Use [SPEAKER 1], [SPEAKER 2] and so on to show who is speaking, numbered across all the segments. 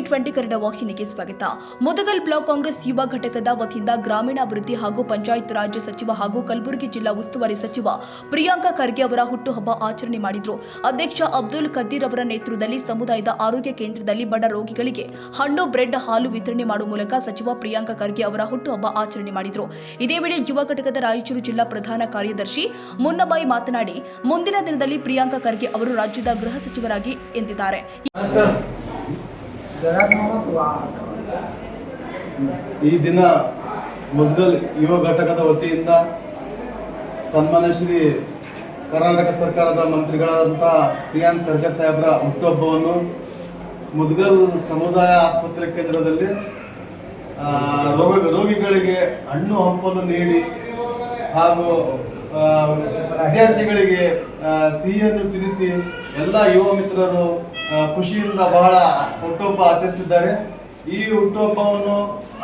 [SPEAKER 1] ಟಿವಿ20 ಕನ್ನಡ ವಾಹಿನಿಗೆ ಸ್ವಾಗತ. ಮುದಗಲ್ ಬ್ಲಾಕ್ ಕಾಂಗ್ರೆಸ್ ಯುವ ಘಟಕದ ವತಿಯಿಂದ ಗ್ರಾಮೀಣಾಭಿವೃದ್ಧಿ ಹಾಗೂ ಪಂಚಾಯತ್ ರಾಜ್ ಸಚಿವ ಹಾಗೂ ಕಲಬುರಗಿ ಜಿಲ್ಲಾ ಉಸ್ತುವಾರಿ ಸಚಿವ ಪ್ರಿಯಾಂಕ ಖರ್ಗೆ ಅವರ ಹುಟ್ಟುಹಬ್ಬ ಆಚರಣೆ ಮಾಡಿದರು. ಅಧ್ಯಕ್ಷ ಅಬ್ದುಲ್ ಖದೀರ್ ಅವರ ನೇತೃತ್ವದಲ್ಲಿ ಸಮುದಾಯದ ಆರೋಗ್ಯ ಕೇಂದ್ರದಲ್ಲಿ ಬಡ ರೋಗಿಗಳಿಗೆ ಹಣ್ಣು, ಬ್ರೆಡ್, ಹಾಲು ವಿತರಣೆ ಮಾಡುವ ಮೂಲಕ ಸಚಿವ ಪ್ರಿಯಾಂಕ ಖರ್ಗೆ ಅವರ ಹುಟ್ಟುಹಬ್ಬ ಆಚರಣೆ ಮಾಡಿದರು. ಇದೇ ವೇಳೆ ಯುವ ಘಟಕದ ರಾಯಚೂರು ಜಿಲ್ಲಾ ಪ್ರಧಾನ ಕಾರ್ಯದರ್ಶಿ ಮುನ್ನಬಾಯಿ ಮಾತನಾಡಿ, ಮುಂದಿನ ದಿನದಲ್ಲಿ ಪ್ರಿಯಾಂಕ ಖರ್ಗೆ ಅವರು ರಾಜ್ಯದ ಗೃಹ ಸಚಿವರಾಗಿ ಎಂದಿದ್ದಾರೆ.
[SPEAKER 2] ಈ ದಿನ ಮುದಗಲ್ ಯುವ ಘಟಕದ ವತಿಯಿಂದ ಸನ್ಮಾನ್ಯ ಶ್ರೀ ಕರ್ನಾಟಕ ಸರ್ಕಾರದ ಮಂತ್ರಿಗಳಾದಂತಹ ಪ್ರಿಯಾಂಕ ಖರ್ಗೆ ಸಾಹೇಬ್ರ ಹುಟ್ಟುಹಬ್ಬವನ್ನು ಮುದಗಲ್ ಸಮುದಾಯ ಆಸ್ಪತ್ರೆ ಕೇಂದ್ರದಲ್ಲಿ ರೋಗಿಗಳಿಗೆ ಹಣ್ಣು ಹಂಪಲು ನೀಡಿ ಹಾಗೂ ವಿದ್ಯಾರ್ಥಿಗಳಿಗೆ ಸಿಹಿಯನ್ನು ತಿನ್ನಿಸಿ ಎಲ್ಲ ಯುವ ಮಿತ್ರರು ಖುಷಿಯಿಂದ ಬಹಳ ಹುಟ್ಟುಹಬ್ಬ ಆಚರಿಸಿದ್ದಾರೆ. ಈ ಹುಟ್ಟುಹಬ್ಬವನ್ನು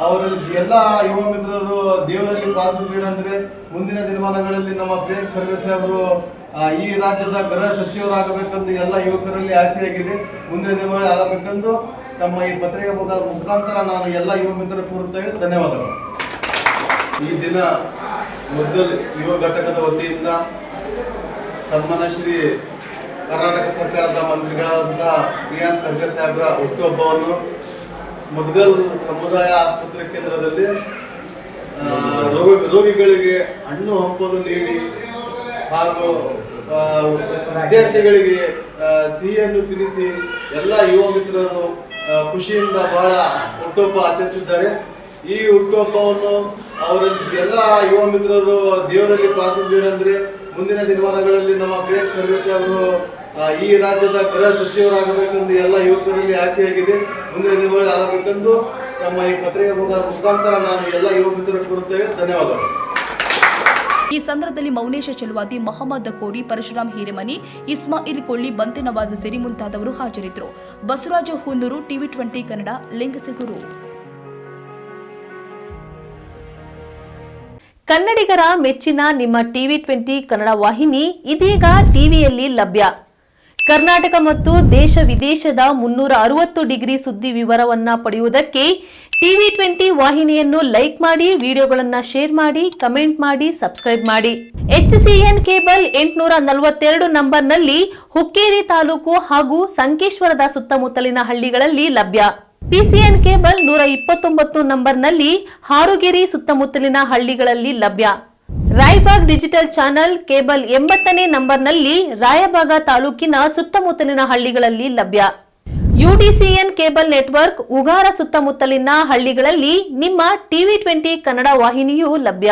[SPEAKER 2] ಅವರಲ್ಲಿ ಎಲ್ಲ ಯುವ ಮಿತ್ರರು ದೇವರಲ್ಲಿ ಪ್ರಾರ್ಥಿಸಿದಂದ್ರೆ ಮುಂದಿನ ದಿನಮಾನಗಳಲ್ಲಿ ನಮ್ಮ ಪ್ರಿಯಾಂಕ ಖರ್ಗೆ ಸಾಹೇಬರು ಈ ರಾಜ್ಯದ ಗೃಹ ಸಚಿವರಾಗಬೇಕೆಂದು ಎಲ್ಲ ಯುವಕರಲ್ಲಿ ಆಸೆಯಾಗಿದೆ. ಮುಂದಿನ ದಿನಗಳಲ್ಲಿ ಆಗಬೇಕೆಂದು ತಮ್ಮ ಈ ಪತ್ರಿಕೆ ಮುಖಾಂತರ ನಾನು ಎಲ್ಲ ಯುವ ಮಿತ್ರರು ಕೋರುತ್ತೇವೆ. ಧನ್ಯವಾದಗಳು. ಈ ದಿನ ಮುದಗಲ್ ಯುವ ಘಟಕದ ವತಿಯಿಂದ ಸನ್ಮಾನ್ಯ ಶ್ರೀ ಕರ್ನಾಟಕ ಸರ್ಕಾರದ ಮಂತ್ರಿಗಳಾದಂತಹ ಪ್ರಿಯಾಂಕ ಖರ್ಗೆ ಸಾಹೇಬ್ರ ಹುಟ್ಟುಹಬ್ಬವನ್ನು ಮುದಗಲ್ ಸಮುದಾಯ ಆಸ್ಪತ್ರೆ ಕೇಂದ್ರದಲ್ಲಿ ರೋಗಿಗಳಿಗೆ ಹಣ್ಣು ಹಂಪಲು ನೀಡಿ ಹಾಗೂ ವಿದ್ಯಾರ್ಥಿಗಳಿಗೆ ಸಿಹಿಯನ್ನು ತಿನ್ನಿಸಿ ಎಲ್ಲ ಯುವ ಮಿತ್ರರು ಖುಷಿಯಿಂದ ಬಹಳ ಹುಟ್ಟುಹಬ್ಬ ಆಚರಿಸಿದ್ದಾರೆ. ಈ ಹುಟ್ಟುಹಬ್ಬವನ್ನು ಅವರಲ್ಲಿ ಎಲ್ಲ ಯುವ ಮಿತ್ರರು ದೇವರಲ್ಲಿ ಪ್ರಾರ್ಥಿಸಿದಂದ್ರೆ ಮುಂದಿನ ದಿನಮಾನಗಳಲ್ಲಿ ನಮ್ಮ ಪ್ರಿಯಾಂಕ ಖರ್ಗೆ ಸಾಹೇಬರು ಈ ರಾಜ್ಯದ ಗೃಹ ಸಚಿವರಾಗಬೇಕೆಂದು ಎಲ್ಲ ಯುವಕರಲ್ಲಿ ಆಸೆಯಾಗಿದೆ. ಮುಂದಿನ ದಿನಗಳಲ್ಲಿ ಆಗಬೇಕೆಂದು ತಮ್ಮ ಈ ಪತ್ರಿಕೆ ಮುಖಾಂತರ ನಾನು ಎಲ್ಲ ಯುವ ಮಿತ್ರರು ಕೋರುತ್ತೇವೆ. ಧನ್ಯವಾದಗಳು.
[SPEAKER 1] ಈ ಸಂದರ್ಭದಲ್ಲಿ ಮೌನೇಶ ಚಲವಾದಿ, ಮೊಹಮ್ಮದ್ ಕೋರಿ, ಪರಶುರಾಮ್ ಹಿರೇಮನಿ, ಇಸ್ಮಾಯಿಲ್ ಕೊಳ್ಳಿ, ಬಂತೆ ನವಾಜ್ ಸೇರಿ ಮುಂತಾದವರು ಹಾಜರಿದ್ದರು. ಬಸವರಾಜ ಹುನ್ನೂರು, ಟಿವಿ20 ಕನ್ನಡ, ಲಿಂಗಸಗೂರು.
[SPEAKER 3] ಕನ್ನಡಿಗರ ಮೆಚ್ಚಿನ ನಿಮ್ಮ ಟಿವಿ20 ಕನ್ನಡ ವಾಹಿನಿ ಇದೀಗ ಟಿವಿಯಲ್ಲಿ ಲಭ್ಯ. ಕರ್ನಾಟಕ ಮತ್ತು ದೇಶ ವಿದೇಶದ 360 ಡಿಗ್ರಿ ಸುದ್ದಿ ವಿವರವನ್ನ ಪಡೆಯುವುದಕ್ಕೆ ಟಿವಿ20 ವಾಹಿನಿಯನ್ನು ಲೈಕ್ ಮಾಡಿ, ವಿಡಿಯೋಗಳನ್ನು ಶೇರ್ ಮಾಡಿ, ಕಮೆಂಟ್ ಮಾಡಿ, ಸಬ್ಸ್ಕ್ರೈಬ್ ಮಾಡಿ. HCN ಕೇಬಲ್ 842 ನಂಬರ್ನಲ್ಲಿ ಹುಕ್ಕೇರಿ ತಾಲೂಕು ಹಾಗೂ ಸಂಕೇಶ್ವರದ ಸುತ್ತಮುತ್ತಲಿನ ಹಳ್ಳಿಗಳಲ್ಲಿ ಲಭ್ಯ. PCN ಕೇಬಲ್ 129 ನಂಬರ್ನಲ್ಲಿ ಹಾರುಗೆರೆ ಸುತ್ತಮುತ್ತಲಿನ ಹಳ್ಳಿಗಳಲ್ಲಿ ಲಭ್ಯ. ರಾಯಬಾಗ್ ಡಿಜಿಟಲ್ ಚಾನೆಲ್ ಕೇಬಲ್ 80ನೇ ನಂಬರ್ನಲ್ಲಿ ರಾಯಬಾಗ ತಾಲೂಕಿನ ಸುತ್ತಮುತ್ತಲಿನ ಹಳ್ಳಿಗಳಲ್ಲಿ ಲಭ್ಯ. UDCN ಕೇಬಲ್ ನೆಟ್ವರ್ಕ್ ಉಗಾರ ಸುತ್ತಮುತ್ತಲಿನ ಹಳ್ಳಿಗಳಲ್ಲಿ ನಿಮ್ಮ ಟಿವಿ20 ಕನ್ನಡ ವಾಹಿನಿಯೂ ಲಭ್ಯ.